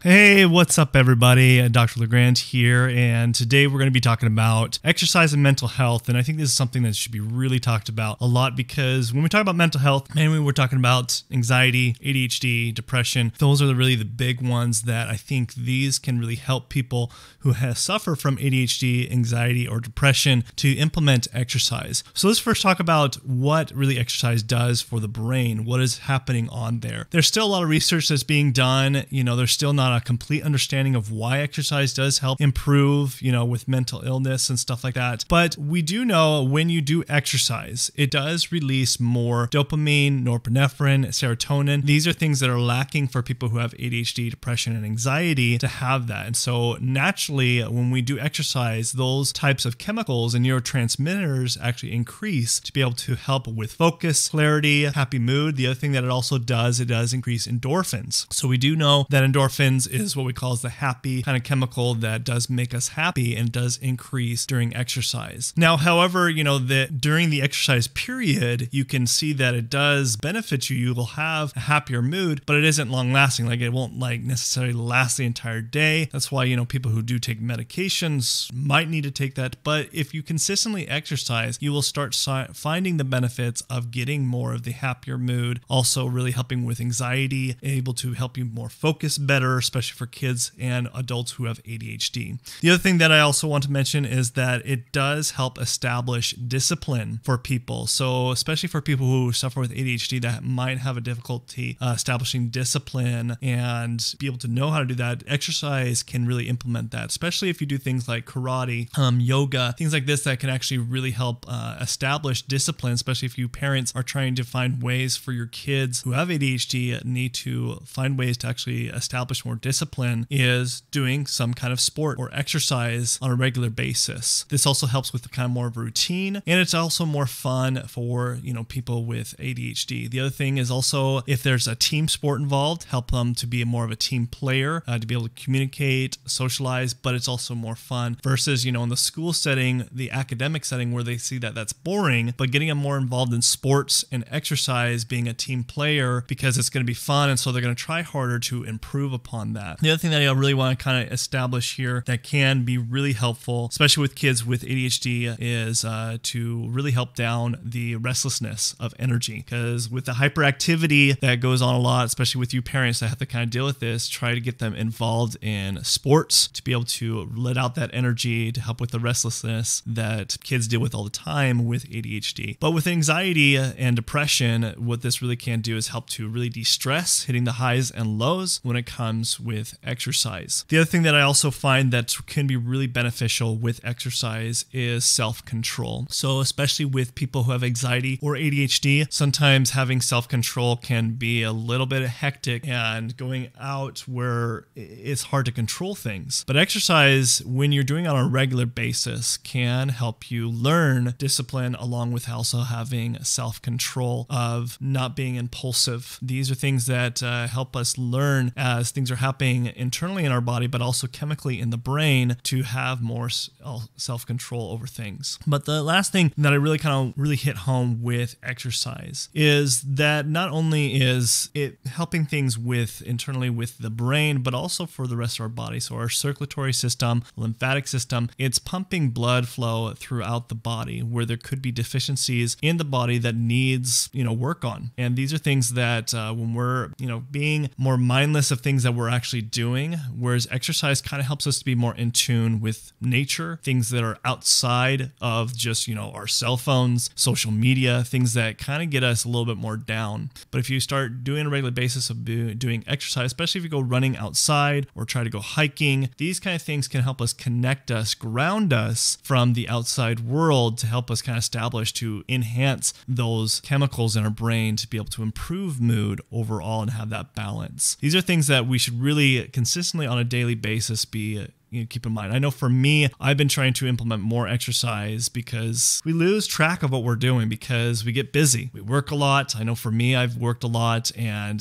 Hey, what's up everybody? Dr. LeGrand here, and today we're going to be talking about exercise and mental health. And I think this is something that should be really talked about a lot, because when we talk about mental health, mainly we're talking about anxiety, ADHD, depression. Those are really the big ones that I think these can really help people who suffer from ADHD, anxiety, or depression to implement exercise. So let's first talk about what really exercise does for the brain. What is happening on there? There's still a lot of research that's being done. There's still not a complete understanding of why exercise does help improve, with mental illness and stuff like that. But we do know when you do exercise, it does release more dopamine, norepinephrine, serotonin. These are things that are lacking for people who have ADHD, depression, and anxiety to have that. And so naturally, when we do exercise, those types of chemicals and neurotransmitters actually increase to be able to help with focus, clarity, happy mood. The other thing that it also does, it does increase endorphins. So we do know that endorphins is what we call as the happy kind of chemical that does make us happy and does increase during exercise. Now, however, that during the exercise period, you can see that it does benefit you. You will have a happier mood, but it isn't long lasting. Like, it won't necessarily last the entire day. That's why, people who do take medications might need to take that. But if you consistently exercise, you will start finding the benefits of getting more of the happier mood, also really helping with anxiety, able to help you more focus better, especially for kids and adults who have ADHD. The other thing that I also want to mention is that it does help establish discipline for people. So especially for people who suffer with ADHD that might have a difficulty establishing discipline and be able to know how to do that, exercise can really implement that, especially if you do things like karate, yoga, things like this that can actually really help establish discipline, especially if you parents are trying to find ways for your kids who have ADHD, need to find ways to actually establish more discipline, is doing some kind of sport or exercise on a regular basis. This also helps with the kind of more of a routine, and it's also more fun for people with ADHD. The other thing is also, if there's a team sport involved, help them to be more of a team player, to be able to communicate, socialize, but it's also more fun versus in the school setting, the academic setting, where they see that that's boring. But getting them more involved in sports and exercise, being a team player, because it's going to be fun, and so they're going to try harder to improve upon that. The other thing that I really want to kind of establish here that can be really helpful, especially with kids with ADHD, is to really help down the restlessness of energy. Because with the hyperactivity that goes on a lot, especially with you parents that have to kind of deal with this, try to get them involved in sports to be able to let out that energy to help with the restlessness that kids deal with all the time with ADHD. But with anxiety and depression, what this really can do is help to really de-stress, hitting the highs and lows when it comes with exercise. The other thing that I also find that can be really beneficial with exercise is self-control. So especially with people who have anxiety or ADHD, sometimes having self-control can be a little bit hectic and going out where it's hard to control things. But exercise, when you're doing it on a regular basis, can help you learn discipline, along with also having self-control of not being impulsive. These are things that help us learn as things are happening internally in our body, but also chemically in the brain, to have more self-control over things. But the last thing that I really hit home with exercise is that not only is it helping things internally with the brain, but also for the rest of our body. So our circulatory system, lymphatic system, it's pumping blood flow throughout the body where there could be deficiencies in the body that needs, work on. And these are things that when we're, being more mindless of things that we're actually doing, whereas exercise kind of helps us to be more in tune with nature, things that are outside of just, our cell phones, social media, things that kind of get us a little bit more down. But if you start doing a regular basis of doing exercise, especially if you go running outside or try to go hiking, these kind of things can help us connect us, ground us from the outside world, to help us kind of establish, to enhance those chemicals in our brain, to be able to improve mood overall and have that balance. These are things that we should really consistently on a daily basis be keep in mind. I know for me, I've been trying to implement more exercise because we lose track of what we're doing because we get busy. We work a lot. I know for me, I've worked a lot, and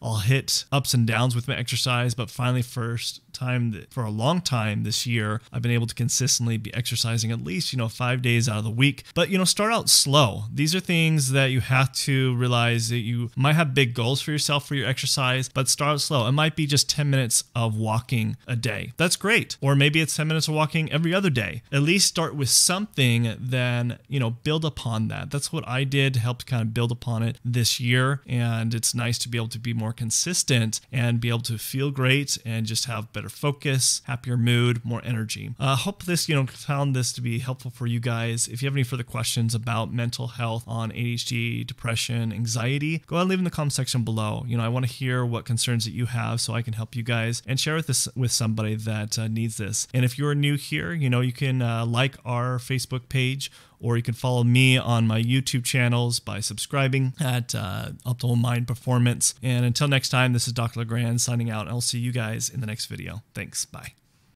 I'll hit ups and downs with my exercise, but finally first for a long time this year, I've been able to consistently be exercising at least, 5 days out of the week. But, start out slow. These are things that you have to realize that you might have big goals for yourself for your exercise, but start out slow. It might be just 10 minutes of walking a day. That's great. Or maybe it's 10 minutes of walking every other day. At least start with something, then, build upon that. That's what I did, helped kind of build upon it this year. And it's nice to be able to be more consistent and be able to feel great and just have better focus, happier mood, more energy. Hope this, found this to be helpful for you guys. If you have any further questions about mental health on ADHD, depression, anxiety, go ahead and leave in the comment section below. I want to hear what concerns that you have so I can help you guys and share this with somebody that needs this. And if you're new here, you can like our Facebook page, or you can follow me on my YouTube channels by subscribing at Optimal Mind Performance. And until next time, this is Dr. LeGrand signing out. I'll see you guys in the next video. Thanks. Bye.